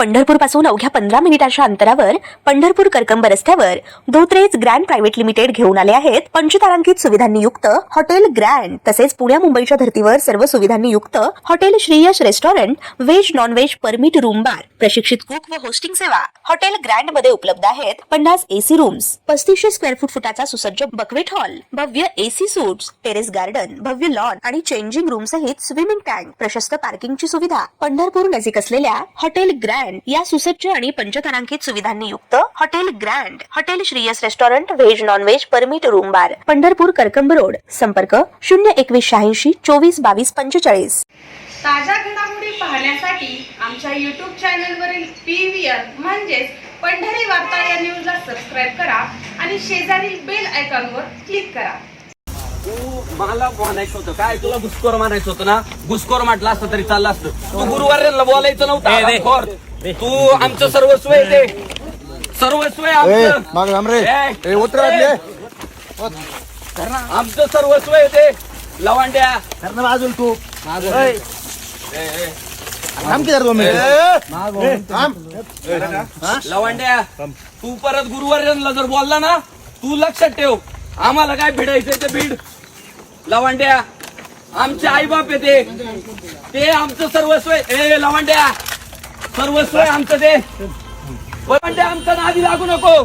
पंढरपूर पासून अवघ्या 15 मिनिटांच्या अंतरावर पंढरपूर करकंब रस्त्यावर धोत्रेज ग्रँड प्रायव्हेट लिमिटेड घेऊन आले आहेत पंचतारांकित सुविधांनी युक्त हॉटेल ग्रँड। तसेच पुण्या मुंबईच्या धर्तीवर सर्व सुविधांनी युक्त hotel Shriyash restaurant, veg non veg permit room bar, प्रशिक्षित कुक व होस्टिंग सेवा हॉटेल ग्रँड मध्ये उपलब्ध आहेत। 50 एसी रूम्स, 3500 स्क्वेअर फुटाचा सुसज्ज बकवेट हॉल, भव्य एसी सूट्स, टेरेस गार्डन, भव्य लॉन आणि चेंजिंग रूम सहित स्विमिंग टँक, प्रशस्त पार्किंगची सुविधा। पंढरपूर नजीक असलेल्या हॉटेल ग्रँड या सुसज्ज आणि पंचतारांकित सुविधांनी युक्त hotel grand, hotel Shriyas restaurant, veg non veg permit room बार, पंढरपूर करकंब रोड। संपर्क 02186 24 22 45। ताज्या घडामोडी पाहण्यासाठी आमच्या YouTube चॅनलवरील PVR म्हणजेच पंढरी वार्ता या न्यूजला सबस्क्राइब करा आणि शेजारील बेल आयकॉनवर क्लिक करा। मला म्हणायचं होतं काय, तुला घुसखोर म्हणायचं होतं ना, घुसखोर म्हटलं असतं तरी चाललं असतं। तू गुरुवार्यांना बोलायचं नव्हतं। तू आमचं सर्वस्व आहे, ते सर्वस्व आहे आमचं सर्वस्व आहे ते। लवांड्या बाजूल तू लवांड्या, तू परत गुरुवार्यांना जर बोलला ना, तू लक्षात ठेव, आम्हाला काय भिडायचंय ते भीड। लवांड्या आमचे आई बाप आहे, ते आमचं सर्वस्व आहे। लवांड्या सर्वस्व आहे आमचं ते। लवांड्या आमचं नादी लागू नको।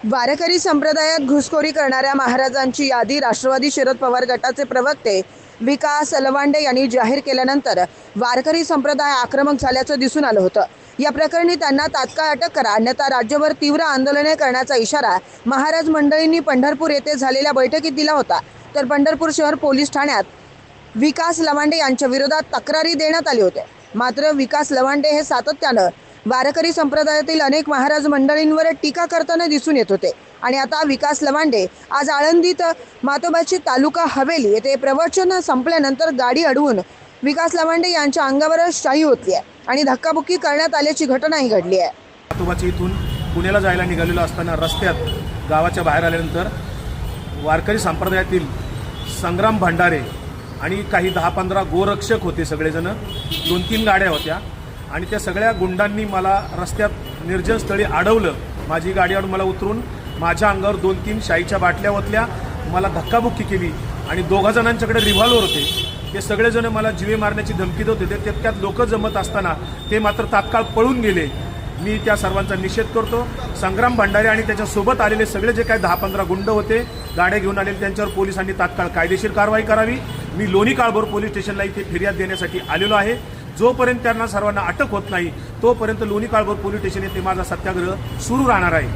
वारकरी संप्रदायात घुसखोरी करणाऱ्या महाराजांची यादी राष्ट्रवादी शरद पवार गटाचे प्रवक्ते विकास लवांडे यांनी जाहीर केल्यानंतर वारकरी संप्रदाय आक्रमक झाल्याचं दिसून आलं होतं। या प्रकरणी त्यांना तात्काळ अटक करा, अन्यथा राज्यभर तीव्र आंदोलने करण्याचा इशारा महाराज मंडळींनी पंढरपूर येथे झालेल्या बैठकीत दिला होता। तर पंढरपूर शहर पोलीस ठाण्यात विकास लवांडे यांच्या विरोधात तक्रारी देण्यात आली होती। मात्र विकास लवांडे हे सातत्यानं वारकरी संप्रदायातील अनेक महाराज मंडळींवर टीका करताना दिसून येत होते आणि आता विकास लवांडे आज आळंदीत मातोबाची तालुका हवेली येथे प्रवचन संपल्यानंतर गाडी अडवून विकास लवांडे यांच्या अंगावर शाई होतली आहे आणि धक्काबुक्की करण्यात आल्याची घटनाही घडली आहे। मातोबाची इथून पुण्याला जायला निघालेलो असताना रस्त्यात गावाच्या बाहेर आल्यानंतर वारकरी संप्रदायातील संग्राम भंडारे आणि काही 10-15 गोरक्षक होते, सगळेजण 2-3 गाड्या होत्या आणि त्या सगळ्या गुंडांनी मला रस्त्यात निर्जन स्थळी अडवलं। माझी गाडीवर मला उतरून माझ्या अंगावर 2-3 शाईच्या बाटल्या ओतल्या, मला धक्काबुक्की केली आणि 2 जणांच्याकडे रिव्हॉल्वर होते। ते सगळेजण मला जीवे मारण्याची धमकी देत होते। तितक्यात लोक जमत असताना ते मात्र तात्काळ पळून गेले। मी त्या सर्वांचा निषेध करतो। संग्राम भंडारे आणि त्याच्यासोबत आलेले सगळे जे काही 10-15 गुंड होते, गाड्या घेऊन आलेले, त्यांच्यावर पोलिसांनी तात्काळ कायदेशीर कारवाई करावी। मी लोणी काळभोर पोलीस स्टेशनला इथे फिर्याद देण्यासाठी आलेलो आहे। जोपर्यंत त्यांना सर्वांना अटक होत नाही तोपर्यंत लोणी काळभोर पोलीस स्टेशन येथे माझा सत्याग्रह सुरू राहणार आहे।